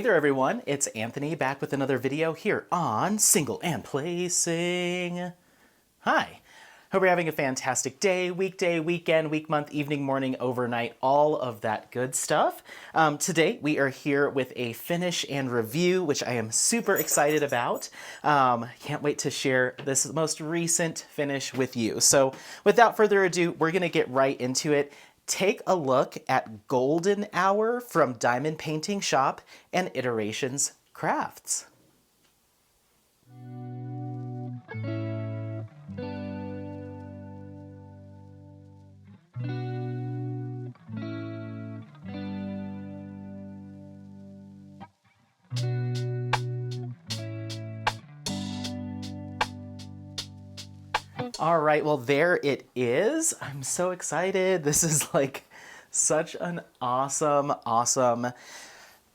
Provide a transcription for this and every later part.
Hey there everyone, it's Anthony back with another video here on Single and Placing. Hi, hope you're having a fantastic day, weekday, weekend, week, month, evening, morning, overnight, all of that good stuff. Today we are here with a finish and review, which I am super excited about. Can't wait to share this most recent finish with you. So without further ado, we're gonna get right into it. Take a look at Golden Hour from Diamond Painting Shop and Iterations Crafts. All right, well, there it is. I'm so excited. This is like such an awesome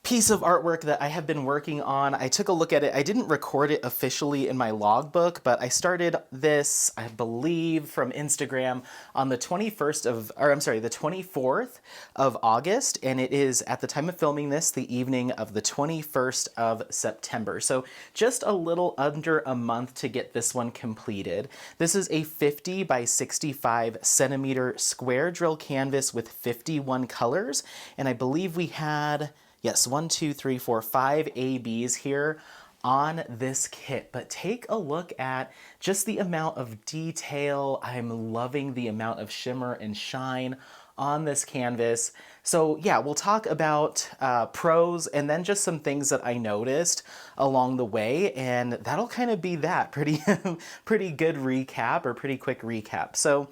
piece of artwork that I have been working on. I took a look at it. I didn't record it officially in my logbook, but I started this, I believe, from Instagram on the 24th of August, and it is, at the time of filming this, the evening of the 21st of September. So just a little under a month to get this one completed. This is a 50 by 65 centimeter square drill canvas with 51 colors, and I believe we had, yes, 1, 2, 3, 4, 5 ABs here on this kit, but take a look at just the amount of detail. I'm loving the amount of shimmer and shine on this canvas. So yeah, we'll talk about pros and then just some things that I noticed along the way, and that'll kind of be that pretty good recap, or pretty quick recap. So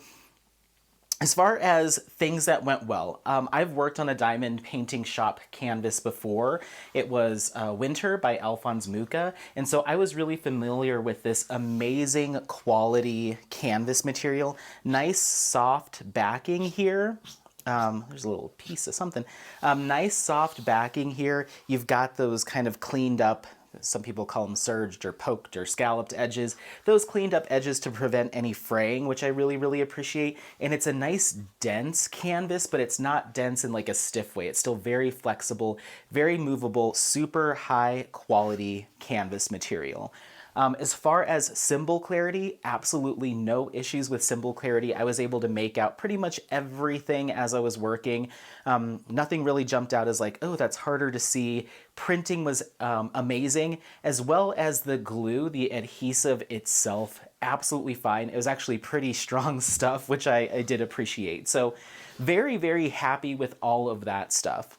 as far as things that went well, I've worked on a Diamond Painting Shop canvas before. It was Winter by Alphonse Mucha, and so I was really familiar with this amazing quality canvas material. Nice soft backing here. There's a little piece of something. Nice soft backing here. You've got those kind of cleaned up, some people call them serged or poked or scalloped edges, those cleaned up edges to prevent any fraying, which I really appreciate. And it's a nice dense canvas, but it's not dense in like a stiff way. It's still very flexible, very movable, super high quality canvas material. As far as symbol clarity, absolutely no issues with symbol clarity. I was able to make out pretty much everything as I was working. Nothing really jumped out as like, oh, that's harder to see. Printing was amazing, as well as the glue, the adhesive itself, absolutely fine. It was actually pretty strong stuff, which I did appreciate. So very happy with all of that stuff.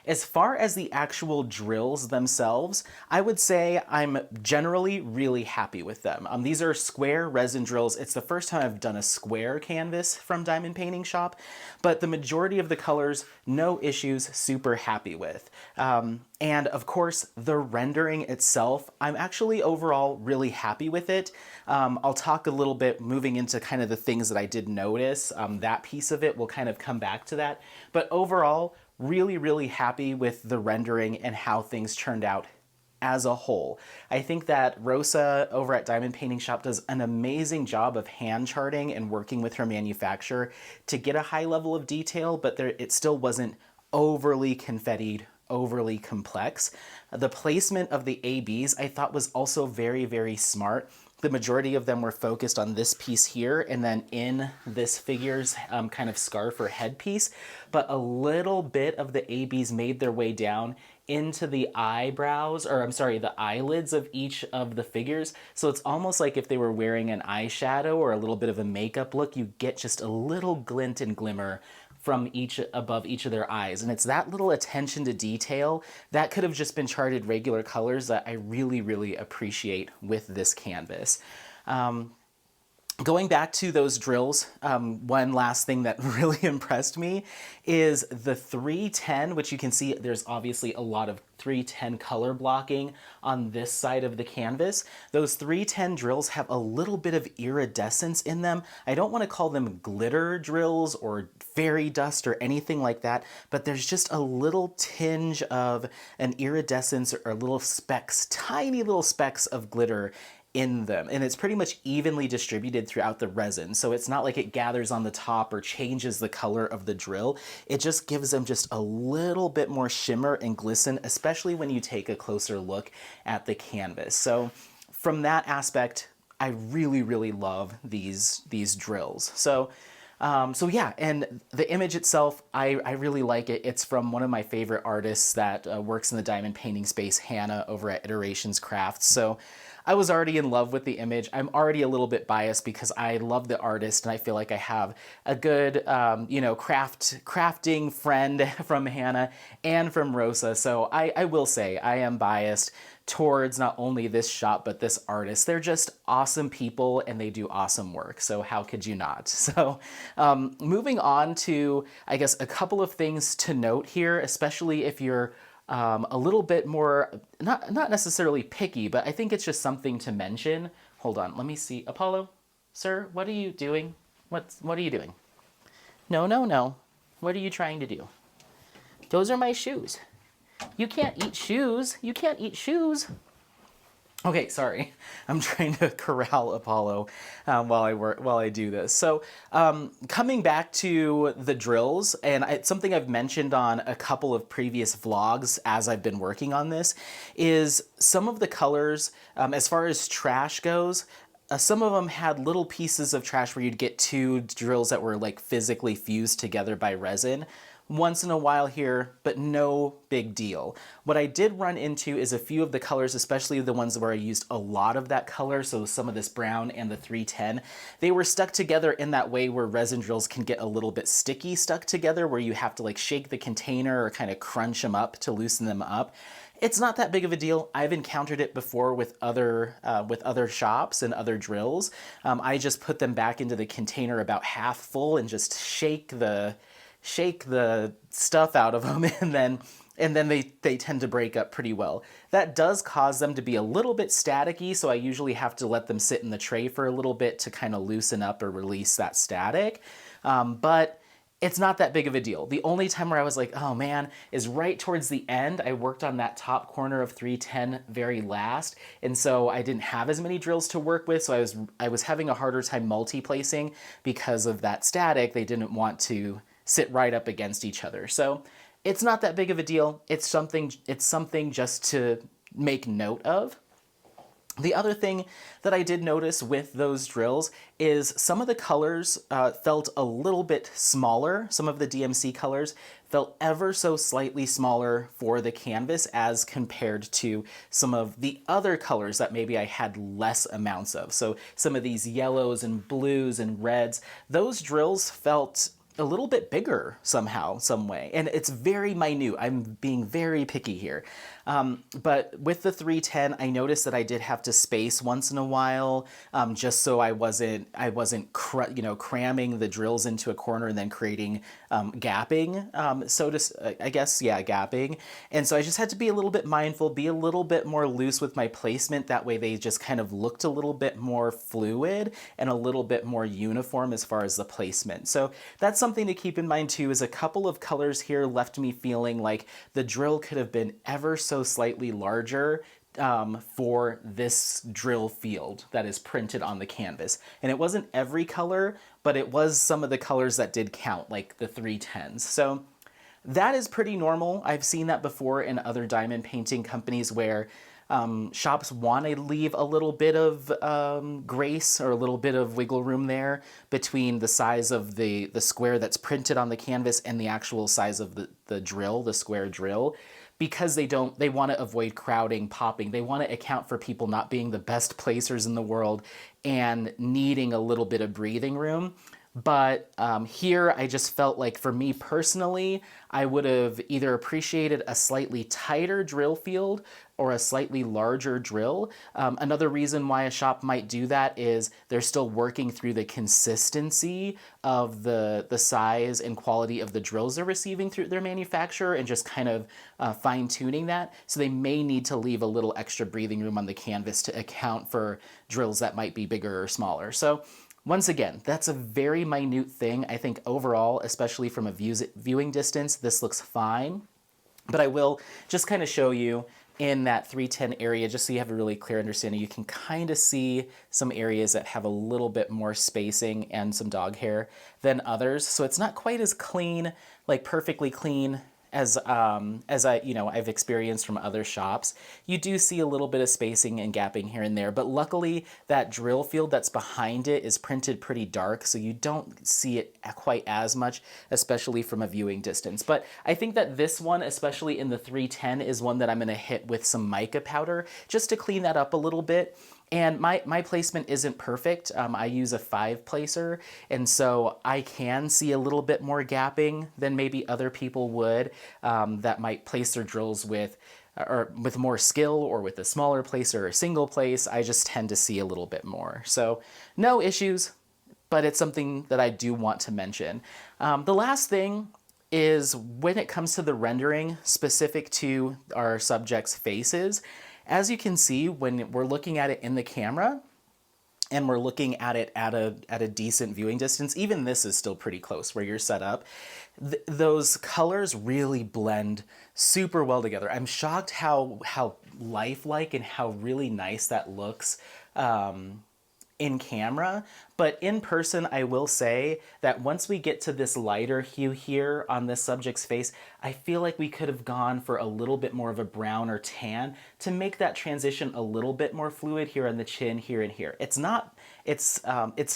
As far as the actual drills themselves, I would say I'm generally really happy with them. These are square resin drills. It's the first time I've done a square canvas from Diamond Painting Shop, but the majority of the colors, no issues, super happy with. And of course, the rendering itself, I'm actually overall really happy with it. I'll talk a little bit moving into kind of the things that I did notice. That piece of it, we'll kind of come back to that. But overall, really happy with the rendering and how things turned out as a whole. I think that Rosa over at Diamond Painting Shop does an amazing job of hand charting and working with her manufacturer to get a high level of detail, but it still wasn't overly confettied, overly complex. The placement of the ABs I thought was also very smart. The majority of them were focused on this piece here and then in this figure's kind of scarf or headpiece, but a little bit of the ABs made their way down into the eyebrows, or I'm sorry, the eyelids of each of the figures. So it's almost like if they were wearing an eyeshadow or a little bit of a makeup look, you get just a little glint and glimmer from above each of their eyes. And it's that little attention to detail that could have just been charted regular colors that I really appreciate with this canvas. Going back to those drills, one last thing that really impressed me is the 310, which you can see there's obviously a lot of 310 color blocking on this side of the canvas. Those 310 drills have a little bit of iridescence in them. I don't want to call them glitter drills or fairy dust or anything like that, but there's just a little tinge of an iridescence or little specks, tiny little specks of glitter in them, and it's pretty much evenly distributed throughout the resin. So it's not like it gathers on the top or changes the color of the drill. It just gives them just a little bit more shimmer and glisten, especially when you take a closer look at the canvas. So from that aspect, I really, really love these drills. So yeah, and the image itself, I really like it. It's from one of my favorite artists that works in the diamond painting space, Hannah, over at Iterations Crafts. So I was already in love with the image. I'm already a little bit biased because I love the artist and I feel like I have a good, you know, crafting friend from Hannah and from Rosa. So I will say I am biased towards not only this shop, but this artist. They're just awesome people and they do awesome work. So how could you not? So moving on to, I guess, a couple of things to note here, especially if you're a little bit more, not necessarily picky, but I think it's just something to mention. Hold on, let me see. Apollo, sir, what are you doing? What are you doing? No, no, no. What are you trying to do? Those are my shoes. You can't eat shoes. You can't eat shoes. Okay, sorry. I'm trying to corral Apollo while I do this. So coming back to the drills, and it's something I've mentioned on a couple of previous vlogs as I've been working on this, is some of the colors, as far as trash goes, some of them had little pieces of trash where you'd get two drills that were like physically fused together by resin. Once in a while here, but no big deal. What I did run into is a few of the colors, especially the ones where I used a lot of that color, so some of this brown and the 310, they were stuck together in that way where resin drills can get a little bit sticky stuck together, where you have to like shake the container or kind of crunch them up to loosen them up. It's not that big of a deal. I've encountered it before with other shops and other drills. I just put them back into the container about half full and just shake the stuff out of them, and then they tend to break up pretty well. That does cause them to be a little bit staticky, so I usually have to let them sit in the tray for a little bit to kind of loosen up or release that static. But it's not that big of a deal. The only time where I was like, oh man, is right towards the end. I worked on that top corner of 310 very last, and so I didn't have as many drills to work with, so I was having a harder time multi-placing because of that static. They didn't want to sit right up against each other. So it's not that big of a deal. It's something just to make note of. The other thing that I did notice with those drills is some of the colors felt a little bit smaller. Some of the DMC colors felt ever so slightly smaller for the canvas as compared to some of the other colors that maybe I had less amounts of. So some of these yellows and blues and reds, those drills felt a little bit bigger somehow, some way. And it's very minute. I'm being very picky here. But with the 310, I noticed that I did have to space once in a while, just so I wasn't cramming the drills into a corner and then creating gapping. Gapping. And so I just had to be a little bit mindful, be a little bit more loose with my placement. That way they just kind of looked a little bit more fluid and a little bit more uniform as far as the placement. So that's something to keep in mind too, is a couple of colors here left me feeling like the drill could have been ever so slightly larger for this drill field that is printed on the canvas. And it wasn't every color, but it was some of the colors that did count, like the 310s. So that is pretty normal. I've seen that before in other diamond painting companies where shops want to leave a little bit of grace or a little bit of wiggle room there between the size of the square that's printed on the canvas and the actual size of the drill, the square drill, because they want to avoid crowding, popping. They want to account for people not being the best placers in the world and needing a little bit of breathing room. But here I just felt like, for me personally, I would have either appreciated a slightly tighter drill field or a slightly larger drill. Another reason why a shop might do that is they're still working through the consistency of the size and quality of the drills they're receiving through their manufacturer and just kind of fine-tuning that. So they may need to leave a little extra breathing room on the canvas to account for drills that might be bigger or smaller. So once again, that's a very minute thing. I think overall, especially from a viewing distance, this looks fine. But I will just kind of show you in that 310 area, just so you have a really clear understanding. You can kind of see some areas that have a little bit more spacing and some dog hair than others. So it's not quite as clean, like perfectly clean as I've experienced from other shops. You do see a little bit of spacing and gapping here and there, but luckily that drill field that's behind it is printed pretty dark, so you don't see it quite as much, especially from a viewing distance. But I think that this one, especially in the 310, is one that I'm going to hit with some mica powder just to clean that up a little bit. And my placement isn't perfect. I use a 5-placer, and so I can see a little bit more gapping than maybe other people would that might place their drills with more skill, or with a smaller placer or a single place. I just tend to see a little bit more. So no issues, but it's something that I do want to mention. The last thing is when it comes to the rendering specific to our subjects' faces. As you can see, when we're looking at it in the camera and we're looking at it at a decent viewing distance, even this is still pretty close where you're set up, those colors really blend super well together. I'm shocked how lifelike and how really nice that looks in camera, but in person, I will say that once we get to this lighter hue here on this subject's face, I feel like we could have gone for a little bit more of a brown or tan to make that transition a little bit more fluid here on the chin, here and here. It's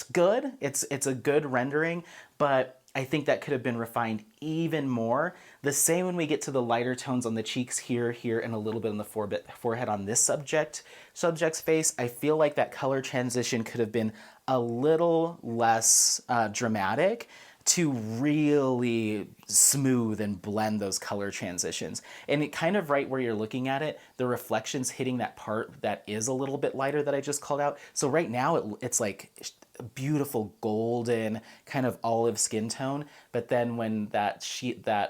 good. It's a good rendering, but I think that could have been refined even more. The same when we get to the lighter tones on the cheeks here, and a little bit on the forehead on this subject's face. I feel like that color transition could have been a little less dramatic to really smooth and blend those color transitions. And it kind of right where you're looking at it, the reflections hitting that part that is a little bit lighter that I just called out. So right now it's like a beautiful golden kind of olive skin tone, but then when that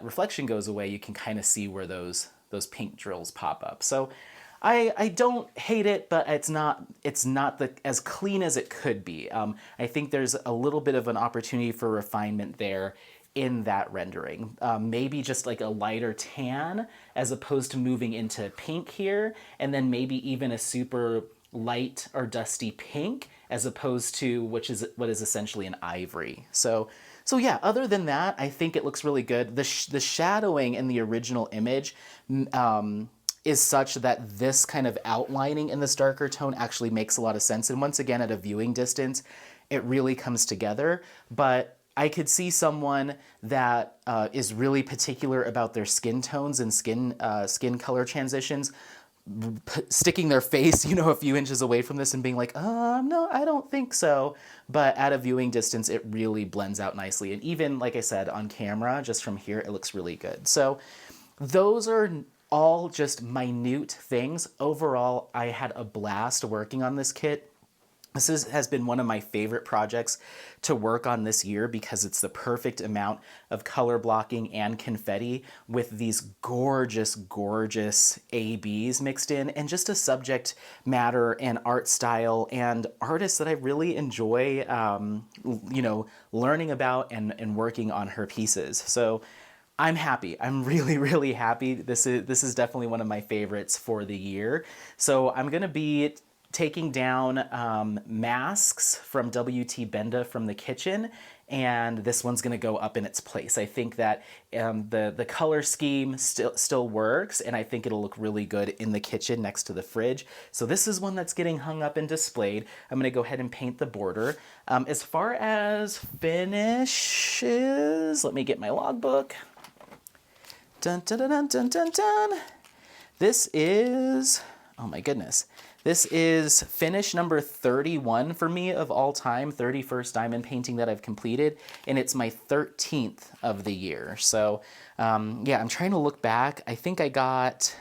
reflection goes away, you can kind of see where those pink drills pop up. So I don't hate it, but it's not as clean as it could be. I think there's a little bit of an opportunity for refinement there in that rendering. Maybe just like a lighter tan as opposed to moving into pink here, and then maybe even a super light or dusty pink as opposed to what is essentially an ivory. So yeah, other than that, I think it looks really good. The shadowing in the original image is such that this kind of outlining in this darker tone actually makes a lot of sense. And once again, at a viewing distance, it really comes together. But I could see someone that is really particular about their skin tones and skin color transitions sticking their face, a few inches away from this and being like, no, I don't think so. But at a viewing distance, it really blends out nicely. And even, like I said, on camera, just from here, it looks really good. So those are all just minute things. Overall, I had a blast working on this kit. This has been one of my favorite projects to work on this year because it's the perfect amount of color blocking and confetti with these gorgeous, gorgeous ABs mixed in, and just a subject matter and art style and artists that I really enjoy, learning about and working on her pieces. So I'm happy. I'm really, really happy. This is definitely one of my favorites for the year. So I'm going to be taking down masks from W.T. Benda from the kitchen, and this one's going to go up in its place. I think that the color scheme still works, and I think it'll look really good in the kitchen next to the fridge. So this is one that's getting hung up and displayed. I'm going to go ahead and paint the border. As far as finishes, let me get my logbook. Dun, dun, dun, dun, dun, dun, dun. This is, oh my goodness. This is finish number 31 for me of all time, 31st diamond painting that I've completed, and it's my 13th of the year. So yeah, I'm trying to look back. I think I got,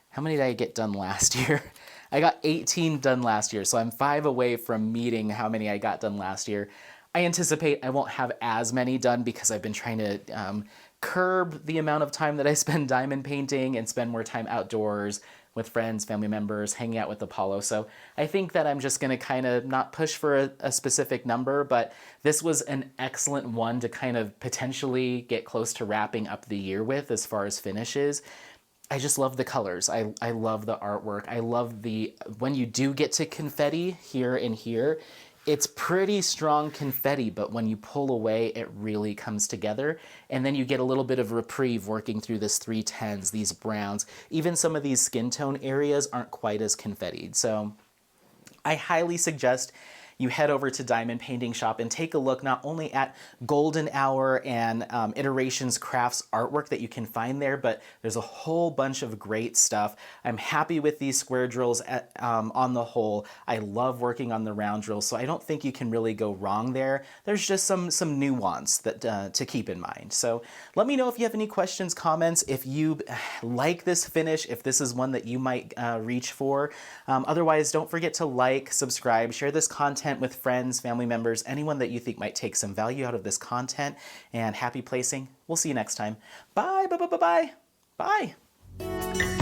how many did I get done last year? I got 18 done last year, so I'm 5 away from meeting how many I got done last year. I anticipate I won't have as many done because I've been trying to curb the amount of time that I spend diamond painting and spend more time outdoors with friends, family members, hanging out with Apollo. So I think that I'm just going to kind of not push for a specific number, but this was an excellent one to kind of potentially get close to wrapping up the year with as far as finishes. I just love the colors. I love the artwork. I love when you do get to confetti here and here, it's pretty strong confetti, but when you pull away, it really comes together. And then you get a little bit of reprieve working through this 310s, these browns. Even some of these skin tone areas aren't quite as confettied. So I highly suggest you head over to Diamond Painting Shop and take a look not only at Golden Hour and Iterations Crafts artwork that you can find there, but there's a whole bunch of great stuff. I'm happy with these square drills on the whole. I love working on the round drills, so I don't think you can really go wrong there. There's just some nuance that to keep in mind. So let me know if you have any questions, comments, if you like this finish, if this is one that you might reach for. Otherwise, don't forget to like, subscribe, share this content with friends, family members, anyone that you think might take some value out of this content, and happy placing. We'll see you next time. Bye, bye, bye, bye, bye. Bye.